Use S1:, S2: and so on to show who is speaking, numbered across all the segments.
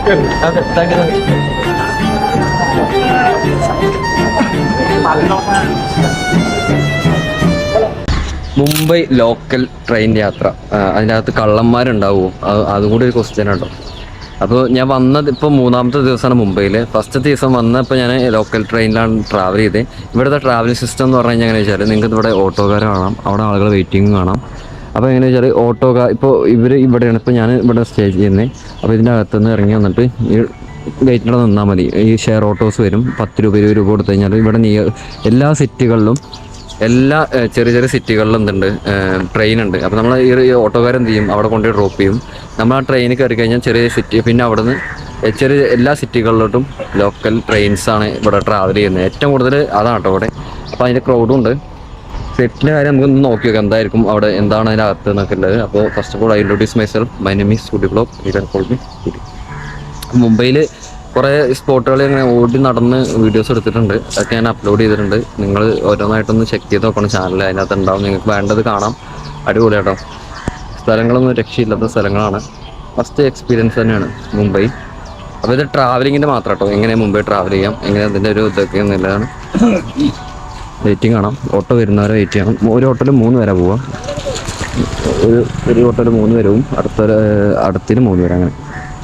S1: Okay, thank you. Mumbai local train യാത്ര, അതിനകത്ത് കള്ളന്മാരുണ്ടാവുമോ? അതുകൂടി ഒരു ക്വസ്റ്റ്യൻ കേട്ടോ. അപ്പോൾ ഞാൻ വന്നത് ഇപ്പോൾ മൂന്നാമത്തെ ദിവസമാണ് മുംബൈയിൽ. ഫസ്റ്റ് ദിവസം വന്നപ്പോൾ ഞാൻ ലോക്കൽ ട്രെയിനിലാണ് ട്രാവൽ ചെയ്തത്. ഇവിടുത്തെ ട്രാവലിംഗ് സിസ്റ്റം എന്ന് പറഞ്ഞു കഴിഞ്ഞാൽ എങ്ങനെ വെച്ചാൽ, നിങ്ങൾക്ക് ഇവിടെ ഓട്ടോക്കാർ കാണാം, അവിടെ ആളുകൾ വെയിറ്റിംഗ് കാണാം. അപ്പോൾ എങ്ങനെ വെച്ചാൽ ഓട്ടോക്കാർ ഇപ്പോൾ ഇവർ ഇവിടെയാണ്, ഇപ്പോൾ ഞാൻ ഇവിടെ സ്റ്റേ ചെയ്യുന്നത്. അപ്പോൾ ഇതിൻ്റെ അകത്തുനിന്ന് ഇറങ്ങി വന്നിട്ട് ഈ ഗേറ്റിൻ്റെ നിന്നാൽ മതി. ഈ ഷെയർ ഓട്ടോസ് വരും, 10 രൂപ 20 രൂപ കൊടുത്തു കഴിഞ്ഞാൽ ഇവിടെ എല്ലാ സിറ്റികളിലും എല്ലാ ചെറിയ ചെറിയ സിറ്റികളിലും എന്തുണ്ട്, ട്രെയിൻ ഉണ്ട്. അപ്പോൾ നമ്മൾ ഈ ഓട്ടോക്കാരെന്ത് ചെയ്യും, അവിടെ കൊണ്ടുപോയി ഡ്രോപ്പ് ചെയ്യും. നമ്മൾ ആ ട്രെയിനിൽ കയറി കഴിഞ്ഞാൽ ചെറിയ സിറ്റി, പിന്നെ അവിടെ നിന്ന് ചെറിയ എല്ലാ സിറ്റികളിലോട്ടും ലോക്കൽ ട്രെയിൻസാണ് ഇവിടെ ട്രാവൽ ചെയ്യുന്നത്. ഏറ്റവും കൂടുതൽ അതാണ് കേട്ടോ ഇവിടെ. അപ്പോൾ അതിൻ്റെ ക്രൗഡും ഉണ്ട്. സെറ്റിൻ്റെ കാര്യം നമുക്കൊന്ന് നോക്കി നോക്കാം എന്തായിരിക്കും അവിടെ, എന്താണ് അതിൻ്റെ അകത്ത് എന്നൊക്കെ ഉള്ളത്. അപ്പോൾ first of all I introduce myself, my name is studio blog, you can call me studio. മുംബൈയിൽ കുറേ സ്പോട്ടുകൾ ഇങ്ങനെ ഓടി നടന്ന് വീഡിയോസ് എടുത്തിട്ടുണ്ട്, അതൊക്കെ ഞാൻ അപ്ലോഡ് ചെയ്തിട്ടുണ്ട്. നിങ്ങൾ ഓരോന്നായിട്ടൊന്ന് ചെക്ക് ചെയ്ത് നോക്കണം ചാനൽ, അതിനകത്ത് ഉണ്ടാവും. നിങ്ങൾക്ക് വേണ്ടത് കാണാം. അടിപൊളി കേട്ടോ, സ്ഥലങ്ങളൊന്നും രക്ഷയില്ലാത്ത സ്ഥലങ്ങളാണ്. ഫസ്റ്റ് എക്സ്പീരിയൻസ് തന്നെയാണ് മുംബൈ. അപ്പോൾ ഇത് ട്രാവലിങ്ങിൻ്റെ മാത്രം കേട്ടോ, എങ്ങനെ മുംബൈ ട്രാവൽ ചെയ്യാം, എങ്ങനെ അതിൻ്റെ ഒരു ഇതൊക്കെ എന്നുള്ളതാണ്. വെയിറ്റിംഗ് കാണാം, ഓട്ടോ വരുന്നവരെ വെയിറ്റ് ചെയ്യണം. ഒരു ഓട്ടോയിൽ 3 പേരെ പോവാം, ഒരു ഓട്ടോയിൽ 3 പേരും, അടുത്തിന് 3 പേര്, അങ്ങനെ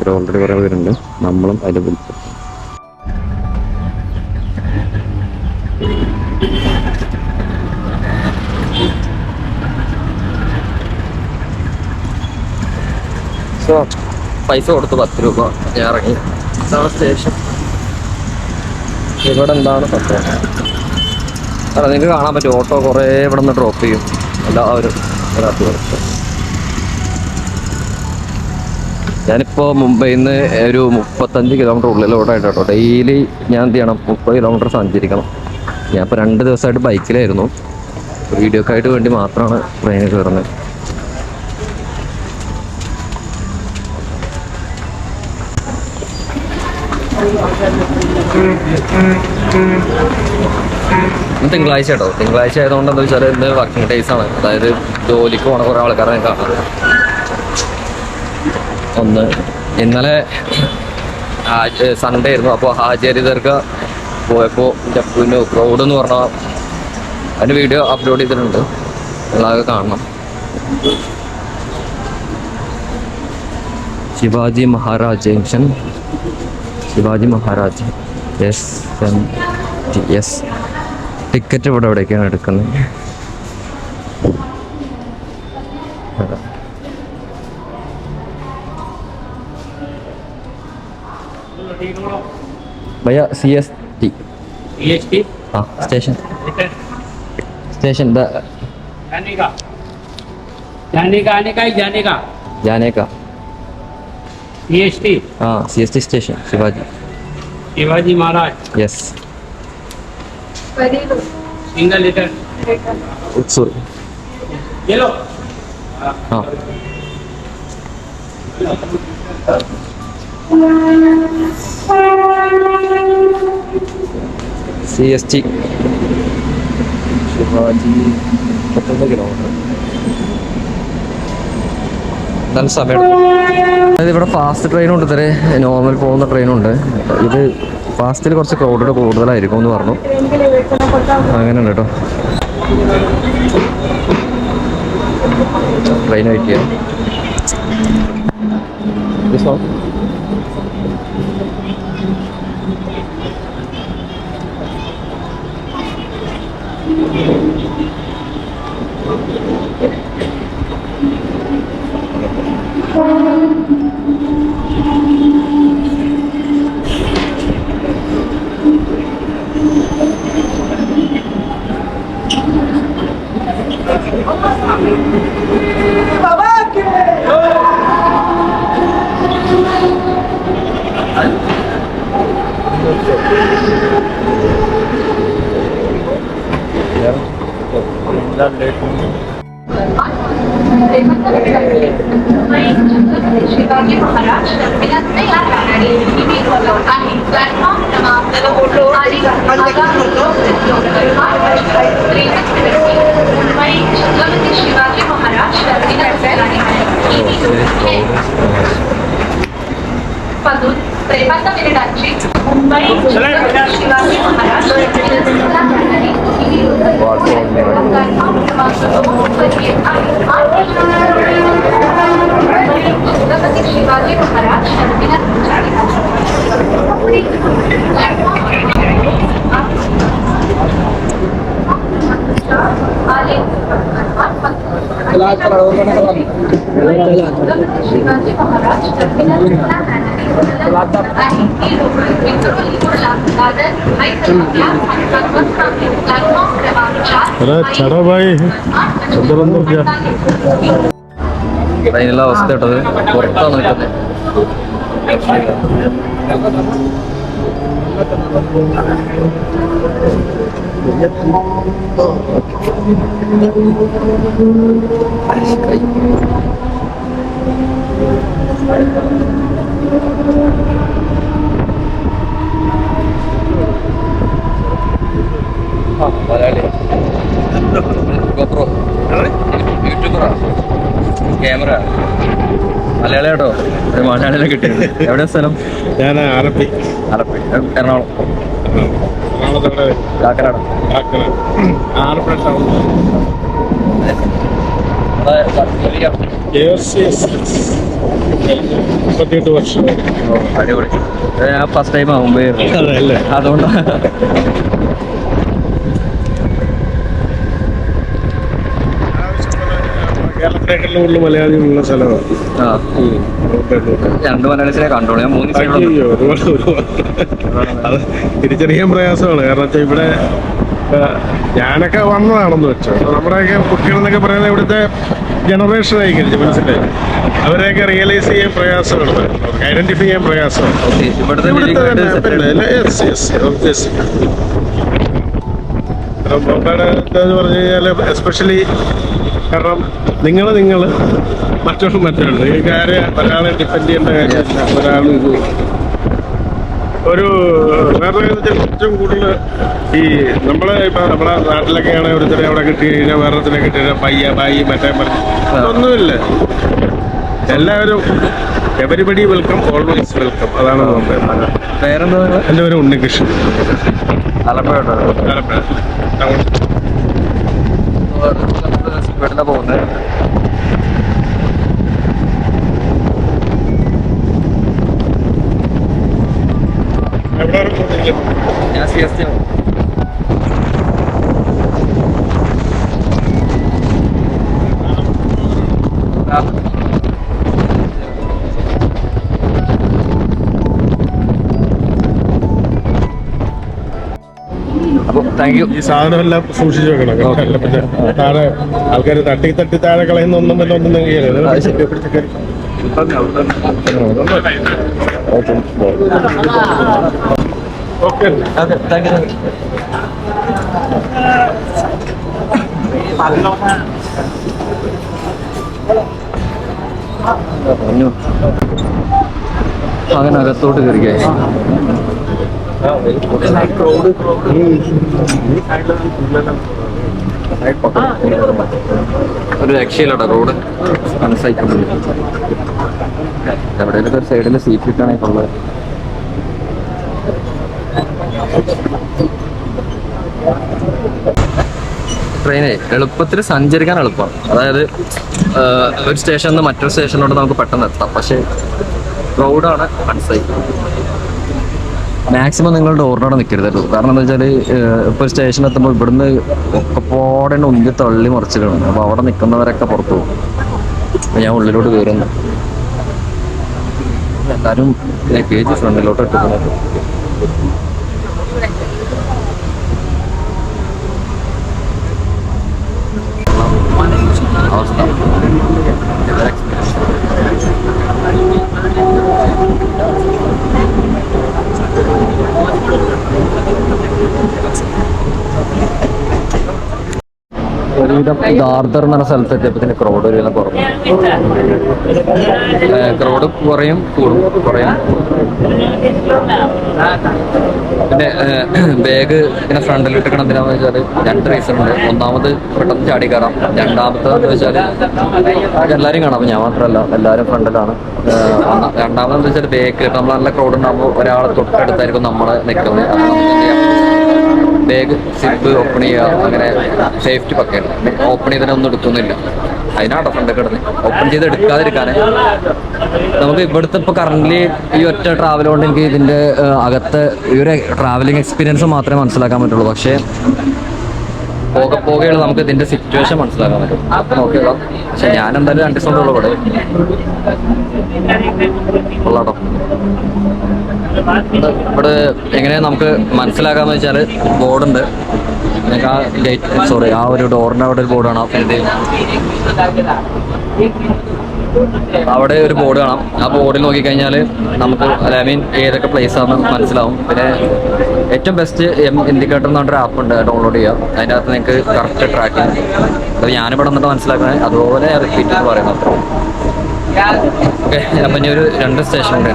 S1: ഒരു ഓൾറെഡി കുറേ പേരുണ്ട്. നമ്മളും അതിൽ വിളിച്ചു. സോ പൈസ കൊടുത്ത് 10 രൂപ, ഞാൻ ഇറങ്ങി. ഇതാണ് സ്റ്റേഷൻ. ഇവിടെ എന്താണ് സത്യം, അല്ല നിങ്ങൾക്ക് കാണാൻ പറ്റും ഓട്ടോ കുറേ ഇവിടെ നിന്ന് ഡ്രോപ്പ് ചെയ്യും എല്ലാവരും. ഞാനിപ്പോൾ മുംബൈയിൽ നിന്ന് ഒരു 35 കിലോമീറ്റർ ഉള്ളിലോട്ടായിട്ട് കേട്ടോ. ഡെയിലി ഞാൻ എന്ത് ചെയ്യണം, 30 കിലോമീറ്റർ സഞ്ചരിക്കണം. ഞാൻ ഇപ്പോൾ 2 ദിവസമായിട്ട് ബൈക്കിലായിരുന്നു. വീഡിയോക്കായിട്ട് വേണ്ടി മാത്രമാണ് ട്രെയിനിൽ കയറുന്നത്. തിങ്കളാഴ്ച കേട്ടോ, തിങ്കളാഴ്ച ആയതുകൊണ്ട് എന്താ വെച്ചാൽ ഇന്ന് വർക്കിംഗ് ഡേയ്സ് ആണ്. അതായത് ജോലിക്ക് പോണ കുറേ ആൾക്കാരെ കാണുന്നത്. ഒന്ന് ഇന്നലെ സൺഡേ ആയിരുന്നു, അപ്പോൾ ഹാജരി ദർഗ പോയപ്പോൾ ജപ്പുവിൻ്റെ ക്രൗഡ് എന്ന് പറഞ്ഞാൽ അതിൻ്റെ വീഡിയോ അപ്ലോഡ് ചെയ്തിട്ടുണ്ട്, നിങ്ങളതൊക്കെ കാണണം. Shivaji Maharaj junction, Shivaji Maharaj yes. Ticket ഇവിടെ എവിടേക്കാണ് എടുക്കുന്നത്. भैया CST हाँ स्टेशन जाने का CST हाँ CST station Shivaji Maharaj yes single litre उत्सुर ये लो हाँ CST ശിവാജി 30 കിലോമീറ്റർ. നല്ല സമയം. അതായത് ഇവിടെ ഫാസ്റ്റ് ട്രെയിനുണ്ട്, ഇതേ നോർമൽ പോകുന്ന ട്രെയിനുണ്ട്. ഇത് ഫാസ്റ്റിൽ കുറച്ച് ക്രൗഡ് കൂടുതലായിരിക്കും എന്ന് പറഞ്ഞു. അങ്ങനെയുണ്ട് കേട്ടോ. ട്രെയിൻ വെയിറ്റ് ചെയ്യാം.
S2: शिवाजी महाराज टर्मिनस में या जाणारी ही बोलवत आहे. प्लॅटफॉर्म क्रमांक 2 आणि आगामी 3:30 मुंबई छत्रपती शिवाजी महाराज टर्मिनस से जाने वाली ही पदून छत्रपती शिवाजी महाराज आले शिवाजी महाराज
S3: चढ़ो भाई अंदर अंदर क्या
S1: ട്രെയിനിലെ അവസ്ഥ കേട്ടത് പുറത്താണ് നിൽക്കുന്നത്. ക്യാമറ മലയാളി കേട്ടോ, ഒരു മലയാളിനെ കിട്ടിയത്. എവിടെ സ്ഥലം?
S3: ഞാൻ ആലപ്പി
S1: എറണാകുളം കാക്കനാട്.
S3: ആലപ്പുഴ ടൗൺ മുപ്പത്തിയെട്ട് വർഷം.
S1: അടിപൊളി. ഞാൻ ഫസ്റ്റ് ടൈമാണ് മുമ്പേ,
S3: അതല്ലേ
S1: അതുകൊണ്ടാണ്.
S3: കേരളത്തിലേക്കുള്ള കൂടുതൽ മലയാളികളുള്ള സ്ഥലമാണ്.
S1: ആ, 2 മലയാളീസിനെ കണ്ടോളൂ. ഞാൻ 3
S3: അയ്യോ, ഒരുപാട് അത് തിരിച്ചറിയാൻ പ്രയാസമാണ്. കാരണം വെച്ചാൽ ഇവിടെ ഞാനൊക്കെ വന്നതാണെന്ന് വെച്ചോ, നമ്മുടെയൊക്കെ കുട്ടികളെന്നൊക്കെ പറയുന്നത് ഇവിടുത്തെ ജനറേഷനായി കഴിഞ്ഞു, മനസ്സിലായി. അവരെയൊക്കെ റിയലൈസ് ചെയ്യാൻ പ്രയാസമാണ്, ഐഡന്റിഫൈ ചെയ്യാൻ പ്രയാസമാണ്.
S1: ഇവിടുത്തെ
S3: എന്ന് പറഞ്ഞു കഴിഞ്ഞാൽ എസ്പെഷ്യലി കാരണം നിങ്ങൾ മറ്റൊരാൾ ഈ കാര്യം ഒരാളെ ഡിപ്പെൻഡ് ചെയ്യേണ്ട കാര്യമില്ല. ഒരാൾ ഒരു വേറെ ഏറ്റവും കൂടുതൽ ഈ നമ്മളെ ഇപ്പൊ നമ്മുടെ നാട്ടിലൊക്കെ ആണെങ്കിൽ ഒരുത്തരെ അവിടെ കിട്ടി കഴിഞ്ഞാൽ വേറൊരുത്തരെ കിട്ടി കഴിഞ്ഞാൽ പയ്യ ബായി മറ്റേ ഒന്നുമില്ല. എല്ലാവരും എവരിബഡി വെൽക്കം, ഓൾവേസ് വെൽക്കം. അതാണ് തോന്നുന്നത്.
S1: പേരെന്താ?
S3: എൻ്റെ പേര് ഉണ്ണികൃഷ്ണൻ.
S1: ആലപ്പുഴ
S3: ആലപ്പുഴ ടൗൺ.
S1: ഇവിടുന്ന് പോകുന്നത്
S3: എവിടെ വരെ പോകുന്നില്ല.
S1: ഞാൻ CST അപ്പോൾ താങ്ക് യു.
S3: ഈ സാധനം എല്ലാം സൂക്ഷിച്ചു വെക്കണം കേട്ടോ. അല്ല പിന്നെ താഴെ ആൾക്കാർ തട്ടി താഴെ കളയുന്ന ഒന്നും വല്ല ഒന്നും ഓക്കെ.
S1: Thank you. അങ്ങനെ അകത്തോട്ട് കയറിക്കേ. ഒരു രക്ഷയില്ലട്ടോ, റോഡ് അൺസൈക്കബിൾ. എവിടെയൊക്കെ ഒരു സൈഡിൽ സീറ്റ് കിട്ടാണെങ്കിൽ ഉള്ളത്. ട്രെയിനെ എളുപ്പത്തിൽ സഞ്ചരിക്കാൻ എളുപ്പമാണ്. അതായത് ഒരു സ്റ്റേഷനിൽ നിന്ന് മറ്റൊരു സ്റ്റേഷനിലോട്ട് നമുക്ക് പെട്ടെന്ന് എത്താം. പക്ഷേ റോഡാണ് അൺസൈക്കബിൾ. മാക്സിമം നിങ്ങൾ ഡോറിനോടെ നിൽക്കരുത്. കാരണം എന്താ വെച്ചാൽ ഇപ്പോൾ സ്റ്റേഷനിൽ എത്തുമ്പോൾ ഇവിടുന്ന് ഒക്കെപ്പോടെ ഉന്തി തള്ളി മറിച്ചിടണം. അപ്പോൾ അവിടെ നിൽക്കുന്നവരൊക്കെ പുറത്തു പോകും. അപ്പോൾ ഞാൻ ഉള്ളിലോട്ട് കയറുന്നു. എല്ലാവരും ലഗേജ് ഫ്രണ്ടിലോട്ട് ഇട്ടിട്ടുണ്ട്. അവസ്ഥ ഒരുവിധം ദാർദർ എന്ന് പറഞ്ഞ സ്ഥലത്ത് എത്തിയപ്പോൾ ക്രൗഡ് ഒരുവിധം കുറഞ്ഞു. ക്രൗഡ് കുറയും കൂടും കുറയും. പിന്നെ ബാഗ് ഇങ്ങനെ ഫ്രണ്ടിലിട്ടിക്കണം. എന്തിനാന്ന് വെച്ചാൽ 2 റീസൺ ഉണ്ട്. ഒന്നാമത് പെട്ടെന്ന് ചാടി കയറാം. രണ്ടാമത്തേന്ന് വെച്ചാൽ എല്ലാവരും കാണാം. അപ്പോൾ ഞാൻ മാത്രമല്ല, എല്ലാവരും ഫ്രണ്ടിലാണ്. രണ്ടാമതെന്ന് വെച്ചാൽ ബാഗ് നമ്മൾ നല്ല ക്രൗഡ് ഉണ്ടാകുമ്പോൾ ഒരാളെ തൊട്ടടുത്തായിരിക്കും നമ്മൾ നിൽക്കുന്നത്. അപ്പോൾ നമുക്ക് എന്ത് ചെയ്യാം, ബാഗ് സിപ്പ് ഓപ്പൺ ചെയ്യുക, അങ്ങനെ സേഫ്റ്റി പക്കയാണ്. ഓപ്പൺ ചെയ്തിട്ടൊന്നും എടുക്കുന്നില്ല, അതിനാണ് ഫ്രണ്ട് കിടന്ന് ഓപ്പൺ ചെയ്ത് എടുക്കാതിരിക്കാൻ. നമുക്ക് ഇവിടുത്തെ ഇപ്പോൾ കറൻ്റ് ഈ ഒറ്റ ട്രാവൽ കൊണ്ട് എനിക്ക് ഇതിൻ്റെ അകത്ത് ഈ ഒരു ട്രാവലിംഗ് എക്സ്പീരിയൻസ് മാത്രമേ മനസ്സിലാക്കാൻ പറ്റുള്ളൂ. പക്ഷേ പോകെയുള്ള നമുക്ക് ഇതിൻ്റെ സിറ്റുവേഷൻ മനസ്സിലാക്കാൻ പറ്റും. അപ്പം നോക്കിയതാ. പക്ഷെ ഞാൻ എന്തായാലും 2 ദിവസം ഉള്ളൂ ഇവിടെ ഉള്ളാട്ടോ. ഇവിടെ എങ്ങനെ നമുക്ക് മനസ്സിലാക്കാന്ന് വെച്ചാൽ ബോർഡുണ്ട്. നിങ്ങൾക്ക് ആ ഗേറ്റ് ആ ഒരു ഡോറിൻ്റെ അവിടെ ഒരു ബോർഡ് കാണാം. പിന്നെ അവിടെ ഒരു ബോർഡ് കാണാം. ആ ബോർഡിൽ നോക്കിക്കഴിഞ്ഞാൽ നമുക്ക് ഏതൊക്കെ പ്ലേസ് ആണെന്ന് മനസ്സിലാവും. പിന്നെ ഏറ്റവും ബെസ്റ്റ് ഇൻഡിക്കേറ്റർ എന്ന് പറഞ്ഞൊരു ആപ്പ് ഉണ്ട്, ഡൗൺലോഡ് ചെയ്യുക. അതിൻ്റെ അകത്ത് നിങ്ങൾക്ക് കറക്റ്റ് ട്രാക്ക് ചെയ്യാം. അത് ഞാനിവിടെ വന്നിട്ട് മനസ്സിലാക്കണേ, അതുപോലെ റിപ്പീറ്റ് എന്ന് പറയുന്നത് അത്ര. ഓക്കെ, അപ്പം ഇനി ഒരു 2 സ്റ്റേഷൻ ഉണ്ട്.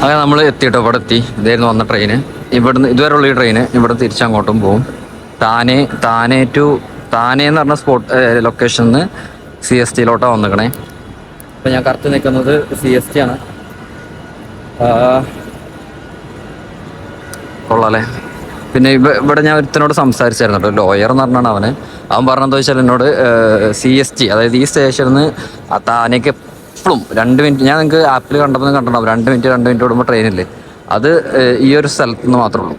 S1: അങ്ങനെ നമ്മൾ എത്തിയിട്ടോ, ഇവിടെ എത്തി. ഇതായിരുന്നു വന്ന ട്രെയിന്. ഇവിടുന്ന് ഇതുവരെയുള്ള ഈ ട്രെയിന് ഇവിടെ തിരിച്ചങ്ങോട്ടും പോകും. താനെ എന്ന് പറഞ്ഞ ലൊക്കേഷനിൽ നിന്ന് CSTയിലോട്ടാണ് വന്നിക്കണേ. അപ്പം ഞാൻ കറക്റ്റ് നിൽക്കുന്നത് CST ആണ്. കൊള്ളാല്ലേ. പിന്നെ ഇവിടെ ഞാൻ ഒരുത്തനോട് സംസാരിച്ചായിരുന്നു കേട്ടോ, ലോയർ എന്ന് പറഞ്ഞാണ് അവൻ പറഞ്ഞതെന്ന് വെച്ചാൽ എന്നോട് CST, അതായത് ഈ സ്റ്റേഷനിൽ നിന്ന് താനേക്ക് എപ്പോഴും 2 മിനിറ്റ്, ഞാൻ നിങ്ങൾക്ക് ആപ്പിൽ കണ്ടപ്പോൾ കണ്ടിട്ടുണ്ടാവും, 2 മിനിറ്റ് കൂടുമ്പോൾ ട്രെയിനില്ലേ, അത് ഈ ഒരു സ്ഥലത്ത് നിന്ന് മാത്രമേ ഉള്ളൂ.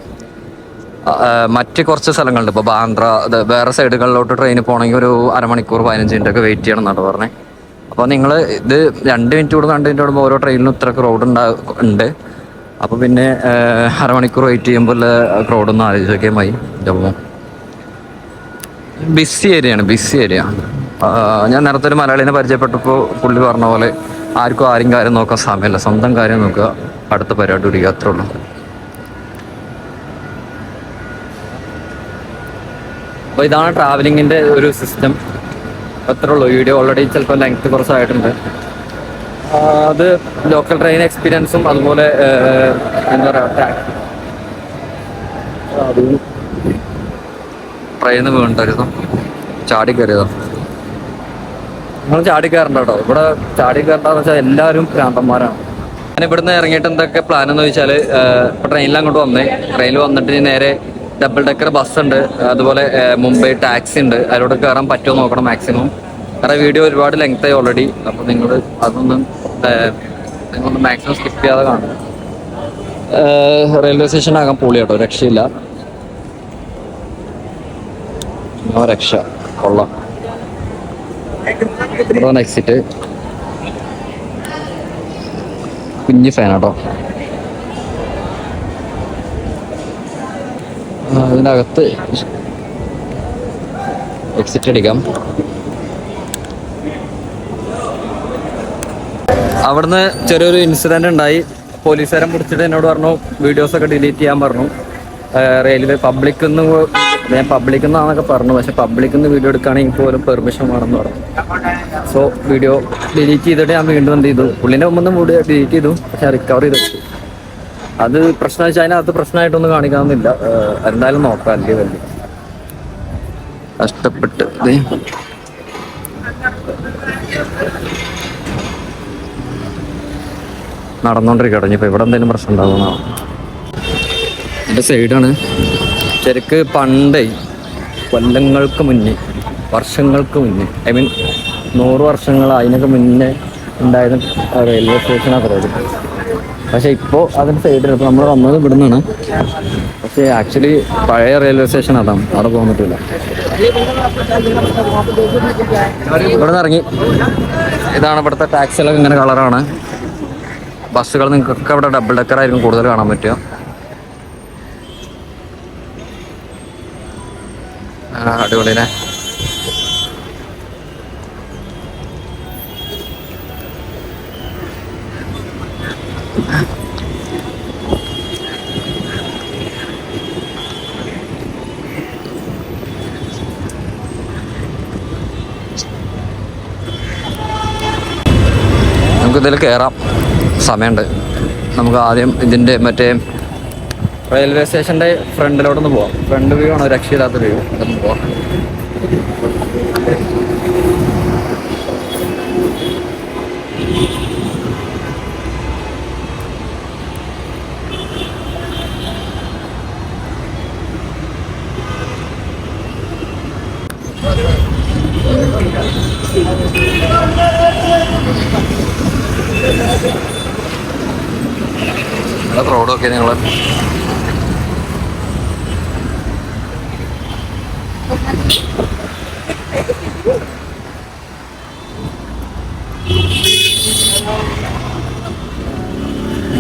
S1: മറ്റ് കുറച്ച് സ്ഥലങ്ങളുണ്ട്. ഇപ്പോൾ ബാന്ദ്ര, വേറെ സൈഡുകളിലോട്ട് ട്രെയിനിൽ പോകണമെങ്കിൽ ഒരു അരമണിക്കൂർ 15 മിനിറ്റൊക്കെ വെയിറ്റ് ചെയ്യണം എന്നാണ് പറഞ്ഞത്. അപ്പോൾ നിങ്ങൾ ഇത് 2 മിനിറ്റ് കൂടുമ്പോൾ ഓരോ ട്രെയിനിലും ഇത്രയൊക്കെ റോഡ് ഉണ്ട്. അപ്പോൾ പിന്നെ അരമണിക്കൂർ വെയിറ്റ് ചെയ്യുമ്പോൾ ക്രൗഡൊന്നും ആലോചിക്കാൻ മതി. അപ്പോൾ ബിസി ഏരിയ. ഞാൻ നേരത്തെ ഒരു മലയാളിനെ പരിചയപ്പെട്ടപ്പോൾ പുള്ളി പറഞ്ഞ പോലെ ആരും കാര്യം നോക്കാൻ സമയമില്ല, സ്വന്തം കാര്യം നോക്കുക, അടുത്ത പരിപാടി പിടിക്കുക, അത്രേ ഉള്ളൂ. അപ്പോൾ ഇതാണ് ട്രാവലിങ്ങിൻ്റെ ഒരു സിസ്റ്റം, അത്രേ ഉള്ളൂ. വീഡിയോ ഓൾറെഡി ചിലപ്പോൾ ലെങ്ത് കുറച്ചായിട്ടുണ്ട്. അത് ലോക്കൽ ട്രെയിൻ എക്സ്പീരിയൻസും അതുപോലെ എന്താ പറയുക, ട്രെയിനിൽ വീണ്ടായിരുന്നു, ചാടി കയറിയതോ. നിങ്ങൾ ചാടി കയറണ്ട കേട്ടോ. ഇവിടെ ചാടി കയറണ്ടെന്ന് വെച്ചാൽ എല്ലാവരും ഭ്രാന്തന്മാരാണ്. ഞാൻ ഇവിടുന്ന് ഇറങ്ങിയിട്ട് എന്തൊക്കെ പ്ലാൻ എന്ന് വെച്ചാൽ, ഇപ്പോൾ ട്രെയിനിൽ അങ്ങോട്ട് ട്രെയിനിൽ വന്നിട്ട് നേരെ ഡബിൾ ഡെക്കർ ബസ് ഉണ്ട്, അതുപോലെ മുംബൈ ടാക്സി ഉണ്ട്. അതിലൂടെ കയറാൻ പറ്റുമോ നോക്കണം മാക്സിമം. കാരണം വീഡിയോ ഒരുപാട് ലെങ്ത് ആയി ഓൾറെഡി. അപ്പോൾ നിങ്ങളൊന്ന് മാക്സിമം സ്കിപ്പ് ചെയ്യാതെ കാണും. റെയിൽവേ സ്റ്റേഷനാകാൻ പൊളി കേട്ടോ, രക്ഷയില്ല. രക്ഷ കൊള്ളാം. എക്സിറ്റ് കുഞ്ഞ് ഫാനാട്ടോ. അതിനകത്ത് എക്സിറ്റ് അടിക്കാം. അവിടുന്ന് ചെറിയൊരു ഇൻസിഡന്റ് ഉണ്ടായി. പോലീസുകാരൻ പിടിച്ചിട്ട് എന്നോട് പറഞ്ഞു വീഡിയോസൊക്കെ ഡിലീറ്റ് ചെയ്യാൻ പറഞ്ഞു. റെയിൽവേ ഞാൻ പബ്ലിക്കിൽ നിന്നാന്നൊക്കെ പറഞ്ഞു, പക്ഷെ പബ്ലിക്കിൽ നിന്ന് വീഡിയോ എടുക്കുകയാണെങ്കിൽ പോലും പെർമിഷൻ വേണമെന്ന് പറഞ്ഞു. സോ വീഡിയോ ഡിലീറ്റ് ചെയ്തിട്ട് ഞാൻ വീണ്ടും എന്ത് ചെയ്തു, പുള്ളിൻ്റെ മുമ്പ് വീഡിയോ ഡിലീറ്റ് ചെയ്തു, പക്ഷെ റിക്കവർ ചെയ്തെടുത്തു. അത് പ്രശ്നം വെച്ചാൽ അതിനകത്ത് പ്രശ്നമായിട്ടൊന്നും കാണിക്കാവുന്നില്ല. എന്തായാലും നോക്കാം, അല്ലെങ്കിൽ വലിയ കഷ്ടപ്പെട്ട് നടന്നുകൊണ്ടിരിക്കട്ടെ. ഇനിയിപ്പോൾ ഇവിടെ എന്തെങ്കിലും പ്രശ്നം ഉണ്ടാവുന്ന എൻ്റെ സൈഡാണ്. ശരിക്ക് പണ്ടേ കൊല്ലങ്ങൾക്ക് മുന്നേ, വർഷങ്ങൾക്ക് മുന്നേ, ഐ മീൻ 100 വർഷങ്ങൾ അതിനൊക്കെ മുന്നേ ഉണ്ടായിരുന്ന റെയിൽവേ സ്റ്റേഷനാണ് റോഡ്. പക്ഷേ ഇപ്പോൾ അതിൻ്റെ സൈഡിൽ, ഇപ്പോൾ നമ്മൾ വന്നത് ഇവിടെ നിന്നാണ്, പക്ഷേ ആക്ച്വലി പഴയ റെയിൽവേ സ്റ്റേഷൻ അതാണ്, അവിടെ പോകാൻ പറ്റില്ല. ഇവിടെ നിന്ന് ഇറങ്ങി. ഇതാണ് ഇവിടുത്തെ ടാക്സികളൊക്കെ ഇങ്ങനെ കളറാണ്. ബസ്സുകൾ നിങ്ങൾക്കൊക്കെ അവിടെ ഡബിൾ ഡെക്കർ ആയിരിക്കും കൂടുതൽ കാണാൻ പറ്റുക. അടിപൊളിനെ. നമുക്കിതിൽ കയറാം, സമയമുണ്ട്. നമുക്ക് ആദ്യം ഇതിൻ്റെ റെയിൽവേ സ്റ്റേഷന്റെ ഫ്രണ്ടിലോട്ടൊന്ന് പോവാം. ഫ്രണ്ട് വ്യൂ ആണ്, രക്ഷയില്ലാത്ത വ്യൂ. അതൊന്ന് പോവാം. റോഡൊക്കെ നിങ്ങൾ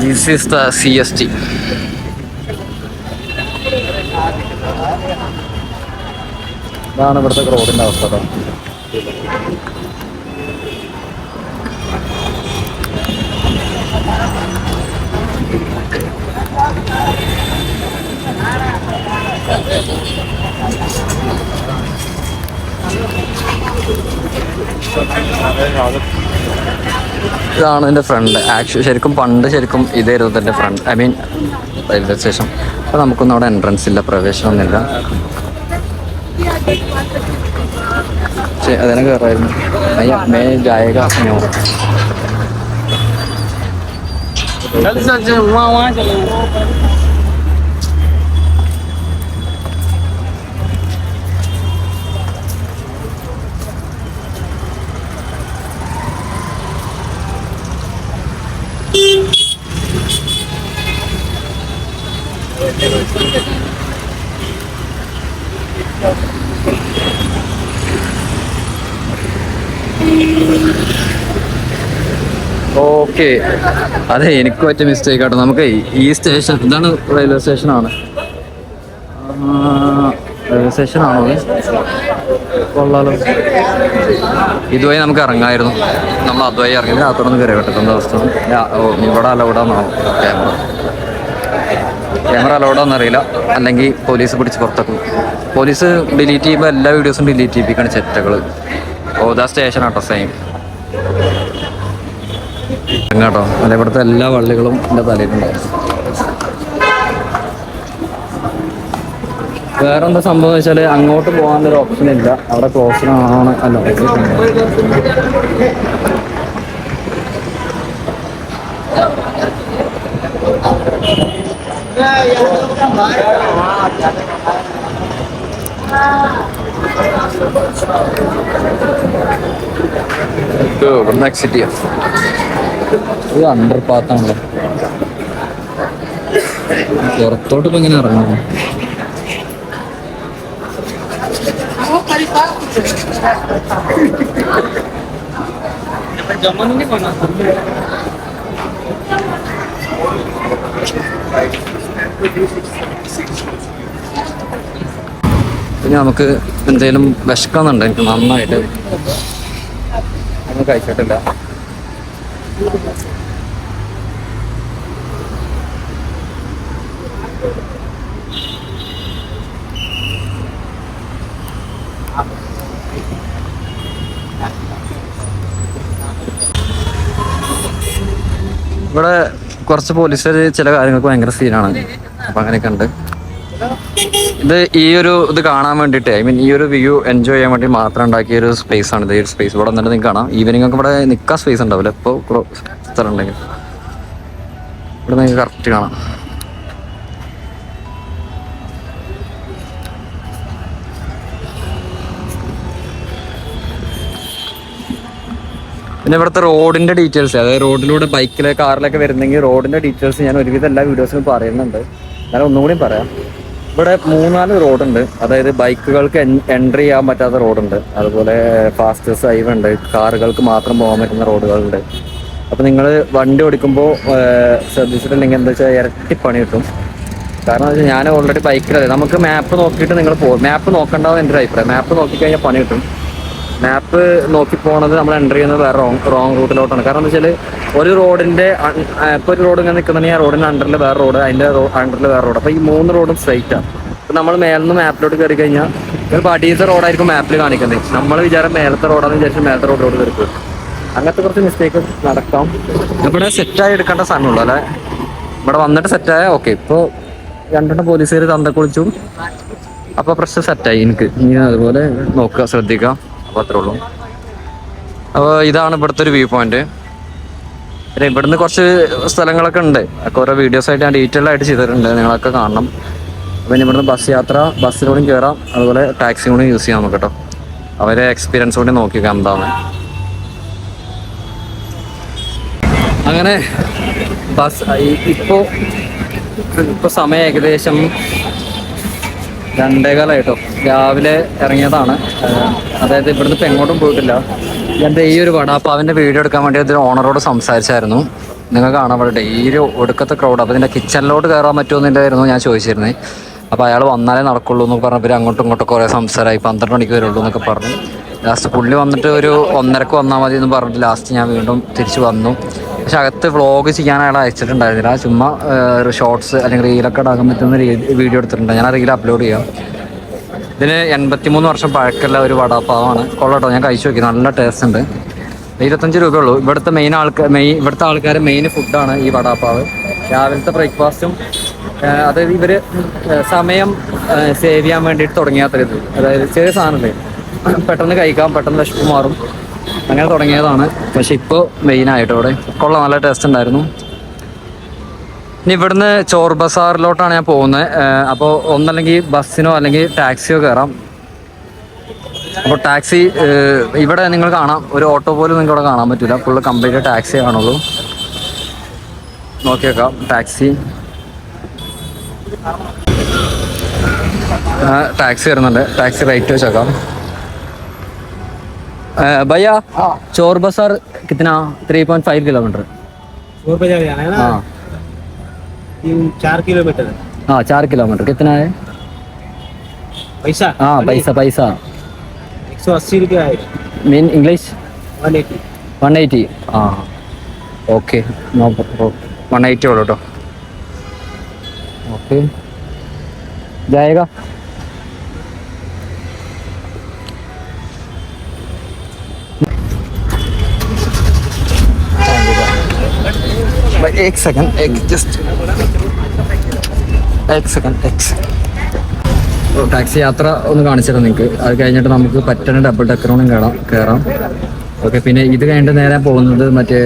S1: This is the CST. ഇതാണ് ഇവിടുത്തെ റോഡിന്റെ അവസ്ഥ. ഇതാണ് എൻ്റെ ഫ്രണ്ട്. ശരിക്കും പണ്ട് ഇതായിരുന്നു എൻ്റെ friend, I mean railway station. അപ്പോൾ നമുക്കൊന്നും അവിടെ എൻട്രൻസ് ഇല്ല, പ്രവേശനമൊന്നുമില്ല. അതിനെ കയറായിരുന്നു. മേ ജായക നോ. ഓക്കെ, അതെ എനിക്ക് പറ്റിയ മിസ്റ്റേക്ക് ആട്ടോ. നമുക്ക് ഈ സ്റ്റേഷൻ ഇതാണ് റെയിൽവേ സ്റ്റേഷനാണ്. റെയിൽവേ സ്റ്റേഷനാണോ? കൊള്ളാലോ. ഇതുവഴി നമുക്ക് ഇറങ്ങായിരുന്നു. നമ്മൾ അതുവഴി ഇറങ്ങി അകത്തോടൊന്ന് കയറി വിട്ടു. എന്താ അവസ്ഥ? ഇവിടെ അലൗഡാന്നോ ക്യാമറ അലൗഡാന്നറിയില്ല. അല്ലെങ്കിൽ പോലീസ് പിടിച്ച് പുറത്താക്കും. പോലീസ് ഡിലീറ്റ് ചെയ്യുമ്പോൾ എല്ലാ വീഡിയോസും ഡിലീറ്റ് ചെയ്യിപ്പിക്കാണ് ചെറ്റകൾ. ഓതാ സ്റ്റേഷനാട്ടോ സെയിം കേട്ടോ. അല്ല, ഇവിടുത്തെ എല്ലാ വള്ളികളും എൻ്റെ തലയിലുണ്ടാവും. വേറെ എന്താ സംഭവം എന്ന് വെച്ചാൽ അങ്ങോട്ട് പോകാനൊരു ഓപ്ഷൻ ഇല്ല. അവിടെ ക്ലോസിനാണ്. അല്ല, എക്സിറ്റ് ചെയ്യാം. ഇത് അണ്ടർ പാത്താണല്ലോ. പുറത്തോട്ട് ഇപ്പൊ എങ്ങനെ ഇറങ്ങണം? പിന്നെ നമുക്ക് എന്തേലും വിശക്കുന്നുണ്ട്. എനിക്ക് നന്നായിട്ട് ഒന്നും കഴിച്ചിട്ടില്ല. ഇവിടെ കുറച്ച് പോലീസുകാർ ചില കാര്യങ്ങൾക്ക് ഭയങ്കര സീനാണ്. അപ്പം അങ്ങനെയൊക്കെ ഉണ്ട്. ഇത് കാണാൻ വേണ്ടിയിട്ട്, ഐ മീൻ ഈ ഒരു വ്യൂ എൻജോയ് ചെയ്യാൻ വേണ്ടി മാത്രം ഉണ്ടാക്കിയ ഒരു സ്പേസ് ആണ്. ഈ ഒരു സ്പേസ് ഇവിടെ വന്നിട്ട് നിങ്ങൾക്ക് കാണാം. ഈവനിങ് ഒക്കെ ഇവിടെ നിൽക്കാൻ സ്പേസ് ഉണ്ടാവില്ല. ഇപ്പോൾ സ്ഥലം ഉണ്ടെങ്കിൽ ഇവിടെ നിങ്ങൾക്ക് കറക്റ്റ് കാണാം. പിന്നെ ഇവിടുത്തെ റോഡിൻ്റെ ഡീറ്റെയിൽസ്, അതായത് റോഡിലൂടെ ബൈക്കിലേക്ക് കാറിലൊക്കെ വരുന്നെങ്കിൽ റോഡിൻ്റെ ഡീറ്റെയിൽസ് ഞാൻ ഒരുവിധം എല്ലാ വീഡിയോസിലും പറയുന്നുണ്ട്. ഞാൻ ഒന്നുകൂടി പറയാം. ഇവിടെ 3-4 റോഡുണ്ട്. അതായത് ബൈക്കുകൾക്ക് എൻട്രി ചെയ്യാൻ പറ്റാത്ത റോഡുണ്ട്, അതുപോലെ ഫാസ്റ്റസ്റ്റ് ഹൈവേ ഉണ്ട്, കാറുകൾക്ക് മാത്രം പോകാൻ പറ്റുന്ന റോഡുകളുണ്ട്. അപ്പോൾ നിങ്ങൾ വണ്ടി ഓടിക്കുമ്പോൾ ശ്രദ്ധിച്ചിട്ടുണ്ടെങ്കിൽ എന്താ വെച്ചാൽ ഇരട്ടി പണി കിട്ടും. കാരണം എന്താ വെച്ചാൽ ഞാൻ ഓൾറെഡി ബൈക്കിലല്ലേ, നമുക്ക് മാപ്പ് നോക്കിയിട്ട് നിങ്ങൾ പോകും. മാപ്പ് നോക്കണ്ടാവും എൻ്റെ ഒരു അഭിപ്രായം. മാപ്പ് നോക്കിക്കഴിഞ്ഞാൽ പണി കിട്ടും. മാപ്പ് നോക്കി പോകണത് നമ്മൾ എൻ്റർ ചെയ്യുന്നത് വേറെ റോങ് റൂട്ടിലോട്ടാണ്. കാരണം എന്താ വെച്ചാൽ ഒരു റോഡിൻ്റെ ഇപ്പോൾ ഒരു റോഡ് ഇങ്ങനെ നിൽക്കുന്നുണ്ടെങ്കിൽ ആ റോഡിൻ്റെ അണ്ടറിൽ വേറെ റോഡ്, അതിൻ്റെ അണ്ടറിൽ വേറെ റോഡ്. അപ്പോൾ ഈ 3 റോഡും സ്ട്രൈറ്റാണ്. അപ്പോൾ നമ്മൾ മേലിൽ നിന്ന് മാപ്പിലോട്ട് കയറി കഴിഞ്ഞാൽ ചിലപ്പോൾ അടിയത്തെ റോഡായിരിക്കും മാപ്പിൽ കാണിക്കുന്നത്. നമ്മൾ വിചാരം മേലത്തെ റോഡാണെന്ന് വിചാരിച്ച് മേലത്തെ റോഡിലോട്ട് കയറി. അങ്ങനത്തെ കുറച്ച് മിസ്റ്റേക്ക് നടക്കാം. ഇവിടെ സെറ്റായി എടുക്കേണ്ട സമയമുള്ളൂ അല്ലേ? ഇവിടെ വന്നിട്ട് സെറ്റായ ഓക്കെ. ഇപ്പോൾ രണ്ടെണ്ണം പോലീസുകാർ തന്ത കുളിച്ചു. അപ്പോൾ പ്രശ്നം സെറ്റായി എനിക്ക്. ഇനി അതുപോലെ നോക്കുക, ശ്രദ്ധിക്കുക. അപ്പോൾ അത്രേ ഉള്ളൂ. അപ്പോൾ ഇതാണ് ഇവിടുത്തെ ഒരു വ്യൂ പോയിന്റ്. പിന്നെ ഇവിടുന്ന് കുറച്ച് സ്ഥലങ്ങളൊക്കെ ഉണ്ട്, കുറേ വീഡിയോസായിട്ട് ഞാൻ ഡീറ്റെയിൽ ആയിട്ട് ചെയ്തിട്ടുണ്ട്, നിങ്ങളൊക്കെ കാണണം. പിന്നെ ഇവിടുന്ന് ബസ് യാത്ര, ബസ്സിലൂടെയും കയറാം, അതുപോലെ ടാക്സി കൂടി യൂസ് ചെയ്യാം നമുക്ക് കേട്ടോ. അവരെ എക്സ്പീരിയൻസ് കൂടി നോക്കിക്കാം എന്താണ്. അങ്ങനെ ബസ് ഇപ്പോൾ സമയം ഏകദേശം 2:15 രാവിലെ ഇറങ്ങിയതാണ്. അതായത് ഇവിടുന്ന് ഇപ്പം എങ്ങോട്ടും പോയിട്ടില്ല. എൻ്റെ ഈ ഒരു വടാപ്പാവിൻ്റെ വീഡിയോ എടുക്കാൻ വേണ്ടി അതിന് ഓണറോട് സംസാരിച്ചായിരുന്നു. നിങ്ങൾ കാണാൻ ഇവിടെ ഡെയിലി ഒടുക്കത്തെ ക്രൗഡ്. അപ്പോൾ ഇതിൻ്റെ കിച്ചണിലോട്ട് കയറാൻ പറ്റുമെന്നില്ലായിരുന്നു ഞാൻ ചോദിച്ചിരുന്നത്. അപ്പോൾ അയാൾ വന്നാലേ നടക്കുള്ളൂ എന്നൊക്കെ പറഞ്ഞപ്പോൾ അങ്ങോട്ടും ഇങ്ങോട്ടും കുറേ സംസാരമായി. 12 മണിക്ക് വരുള്ളൂ എന്നൊക്കെ പറഞ്ഞു. ലാസ്റ്റ് പുള്ളി വന്നിട്ട് ഒരു 1:30 വന്നാൽ മതി എന്ന് പറഞ്ഞിട്ട് ലാസ്റ്റ് ഞാൻ വീണ്ടും തിരിച്ച് വന്നു. പക്ഷെ അകത്ത് വ്ളോഗ് ചെയ്യാൻ അയാൾ അയച്ചിട്ടുണ്ടായിരുന്നില്ല. ചുമ്മാ ഒരു ഷോർട്സ് അല്ലെങ്കിൽ റീലൊക്കെ ഇടാക്കാൻ പറ്റുന്ന വീഡിയോ എടുത്തിട്ടുണ്ട്. ഞാൻ ആ റീൽ അപ്ലോഡ് ചെയ്യാം. ഇതിന് 83 വർഷം പഴക്കമുള്ള ഒരു വടാപ്പാവാണ്. കൊള്ളട്ടോ, ഞാൻ കഴിച്ചു നോക്കി, നല്ല ടേസ്റ്റ് ഉണ്ട്. 25 രൂപയുള്ളൂ. ഇവിടുത്തെ ഇവിടുത്തെ ആൾക്കാർ മെയിൻ ഫുഡാണ് ഈ വടാപ്പാവ്. രാവിലത്തെ ബ്രേക്ക്ഫാസ്റ്റും അതായത് ഇവർ സമയം സേവ് ചെയ്യാൻ വേണ്ടിയിട്ട് തുടങ്ങിയാത്ര ഇത്. അതായത് ചെറിയ സാധനമല്ലേ, പെട്ടെന്ന് കഴിക്കാം, പെട്ടെന്ന് വിശപ്പ് മാറും, അങ്ങനെ തുടങ്ങിയതാണ്. പക്ഷെ ഇപ്പോൾ മെയിനായിട്ട് ഇവിടെ കൊള്ളാം, നല്ല ടേസ്റ്റ് ഉണ്ടായിരുന്നു. ഇനി ഇവിടുന്ന് ചോർ ബസാറിലോട്ടാണ് ഞാൻ പോകുന്നത്. അപ്പോൾ ഒന്നല്ലെങ്കിൽ ബസ്സിനോ അല്ലെങ്കിൽ ടാക്സിയോ കയറാം. അപ്പോൾ ടാക്സി ഇവിടെ നിങ്ങൾ കാണാം, ഒരു ഓട്ടോ പോലും നിങ്ങൾക്ക് ഇവിടെ കാണാൻ പറ്റില്ല, ഫുള്ള് കംപ്ലീറ്റ് ടാക്സി കാണുള്ളൂ. നോക്കി വെക്കാം ടാക്സി. ടാക്സി വരുന്നുണ്ട്, ടാക്സി റേറ്റ് വെച്ചേക്കാം. भैया चोर बसार कितना 3.5 किलोमीटर?
S4: 4 किलोमीटर।
S1: हाँ 4 किलोमीटर। कितना है
S4: पैसा?
S1: हाँ पैसा
S4: 180 रुपया है।
S1: Mean English
S4: 180।
S1: 180 हाँ ओके नो 180 बोलो तो ओके जाएगा। एक सेकंड ടാക്സി യാത്ര ഒന്ന് കാണിച്ചിട്ട് നിങ്ങൾക്ക്. അത് കഴിഞ്ഞിട്ട് നമുക്ക് പറ്റുന്ന ഡബിൾ ഡെക്കറോണും കയറാം. ഓക്കെ, പിന്നെ ഇത് കഴിഞ്ഞിട്ട് നേരെ പോകുന്നത് മറ്റേ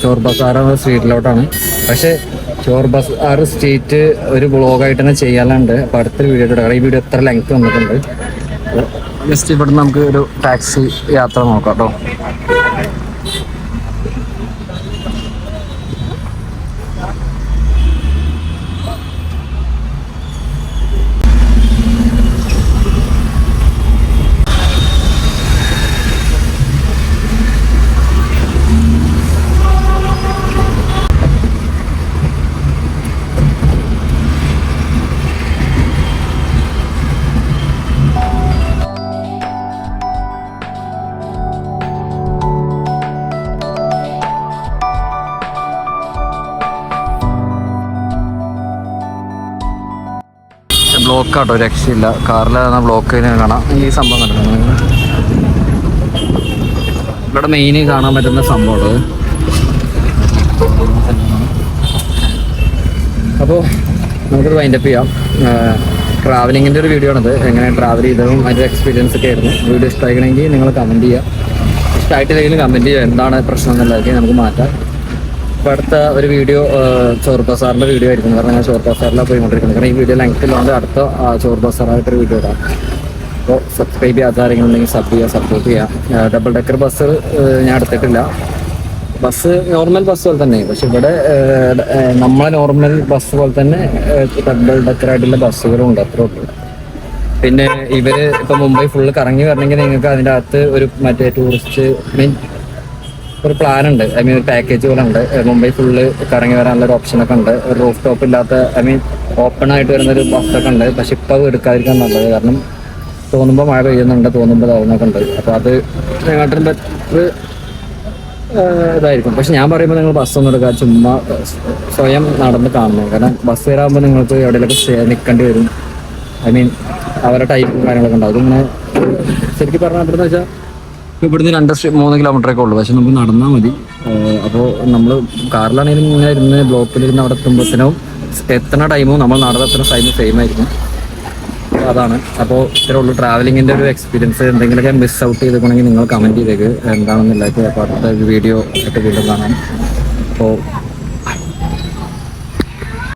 S1: ചോർ ബസാർ സ്ട്രീറ്റിലോട്ടാണ്. പക്ഷേ ചോർ ബസാർ സ്ട്രീറ്റ് ഒരു വ്ളോഗായിട്ട് തന്നെ ചെയ്യാനുണ്ട്. അപ്പോൾ അടുത്തൊരു വീഡിയോ എടുക്കാം. ഈ വീഡിയോ എത്ര ലെങ്ത് വന്നിട്ടുണ്ട്. ജസ്റ്റ് ഇവിടെ നമുക്ക് ഒരു ടാക്സി യാത്ര നോക്കാം കേട്ടോ. ബ്ലോക്കാട്ടോ, രക്ഷയില്ല. കാറിലാണ് ബ്ലോക്ക് കാണാം. ഈ സംഭവം കണ്ടിട്ടുണ്ട് ഇവിടെ മെയിൻ കാണാൻ പറ്റുന്ന സംഭവം. അപ്പോൾ നമുക്കത് വൈൻഡപ്പ് ചെയ്യാം. ട്രാവലിങ്ങിൻ്റെ ഒരു വീഡിയോ ആണത്. എങ്ങനെ ട്രാവൽ ചെയ്തതും അതിൻ്റെ എക്സ്പീരിയൻസ് ഒക്കെ ആയിരുന്നു. വീഡിയോ ഇഷ്ടമായിക്കണമെങ്കിൽ നിങ്ങൾ കമൻറ്റ് ചെയ്യുക. ഇഷ്ടമായിട്ടില്ലെങ്കിലും കമൻറ്റ് ചെയ്യുക, എന്താണ് പ്രശ്നം എന്നുള്ളതൊക്കെ നമുക്ക് മാറ്റാം. അപ്പോൾ അടുത്ത ഒരു വീഡിയോ ചോർ ബസാറിൻ്റെ വീഡിയോ ആയിരിക്കും. കാരണം ഞാൻ ചോർ ബസാറിലാണ് പോയിക്കൊണ്ടിരിക്കുന്നത്. കാരണം ഈ വീഡിയോ ലെങ്ത്തിലുണ്ട്. അടുത്ത ചോർ ബസാറായിട്ടൊരു വീഡിയോ ഇടാം. അപ്പോൾ സബ്സ്ക്രൈബ് ചെയ്യാത്ത ആരെങ്കിലും ഉണ്ടെങ്കിൽ സബ് ചെയ്യുക, സപ്പോർട്ട് ചെയ്യുക. ഡബിൾ ഡെക്കർ ബസ് ഞാൻ എടുത്തിട്ടില്ല. ബസ് നോർമൽ ബസ് പോലെ തന്നെ, പക്ഷെ ഇവിടെ നമ്മളെ നോർമൽ ബസ് പോലെ തന്നെ ഡബിൾ ഡെക്കറായിട്ടുള്ള ബസ്സുകളും ഉണ്ട്. അത്രേ ഉള്ളൂ. പിന്നെ ഇവർ ഇപ്പോൾ മുംബൈ ഫുള്ള് കറങ്ങി വരണമെങ്കിൽ നിങ്ങൾക്ക് അതിൻ്റെ അകത്ത് ഒരു മറ്റേ ടൂറിസ്റ്റ് ഒരു പ്ലാൻ ഉണ്ട്. ഐ മീൻ ഒരു പാക്കേജ് പോലെ ഉണ്ട്. മുംബൈ ഫുള്ള് കറങ്ങി വരാനുള്ള ഒരു ഓപ്ഷനൊക്കെ ഉണ്ട്. ഒരു റൂഫ് ടോപ്പ് ഇല്ലാത്ത ഐ മീൻ ഓപ്പൺ ആയിട്ട് വരുന്നൊരു ബസ്സൊക്കെ ഉണ്ട്. പക്ഷെ ഇപ്പോൾ എടുക്കാതിരിക്കാൻ നല്ലത്. കാരണം തോന്നുമ്പോൾ മഴ പെയ്യുന്നുണ്ട്, തോന്നുമ്പോൾ താവുന്നൊക്കെ ഉണ്ട്. അപ്പോൾ അത് ഞങ്ങളുടെ ബെറ്റർ ഇതായിരിക്കും. പക്ഷെ ഞാൻ പറയുമ്പോൾ നിങ്ങൾ ബസ്സൊന്നും എടുക്കുക, ചുമ്മാ സ്വയം നടന്ന് കാണുന്നത്. കാരണം ബസ് കയറാകുമ്പോൾ നിങ്ങൾക്ക് എവിടെയെങ്കിലൊക്കെ നിൽക്കേണ്ടി വരും. ഐ മീൻ അവരുടെ ടൈപ്പും കാര്യങ്ങളൊക്കെ ഉണ്ടാവും. ഇങ്ങനെ ശരിക്കും പറഞ്ഞാൽ എവിടെയെന്ന് വെച്ചാൽ ഇവിടുന്ന് 2-3 കിലോമീറ്ററൊക്കെ ഉള്ളൂ. പക്ഷെ നമുക്ക് നടന്നാൽ മതി. അപ്പോൾ നമ്മൾ കാറിലാണെങ്കിലും ഇങ്ങനെ ഇരുന്ന് ബ്ലോക്കിലിരുന്ന് അവിടെ എത്തുമ്പോഴത്തേനും എത്തുന്ന ടൈമും നമ്മൾ നടന്നെത്തുന്ന ടൈമും സെയിം ആയിരിക്കും. അപ്പോൾ അതാണ്. അപ്പോൾ ഇത്രേ ഉള്ളൂ ട്രാവലിങ്ങിൻ്റെ ഒരു എക്സ്പീരിയൻസ്. എന്തെങ്കിലുമൊക്കെ മിസ് ഔട്ട് ചെയ്തിട്ടുണ്ടെങ്കിൽ നിങ്ങൾ കമൻറ്റ് ചെയ്തേക്ക് എന്താണെന്നില്ലാത്ത. അപ്പോൾ അടുത്ത ഒരു വീഡിയോ ആയിട്ട് വീണ്ടും കാണാം. അപ്പോൾ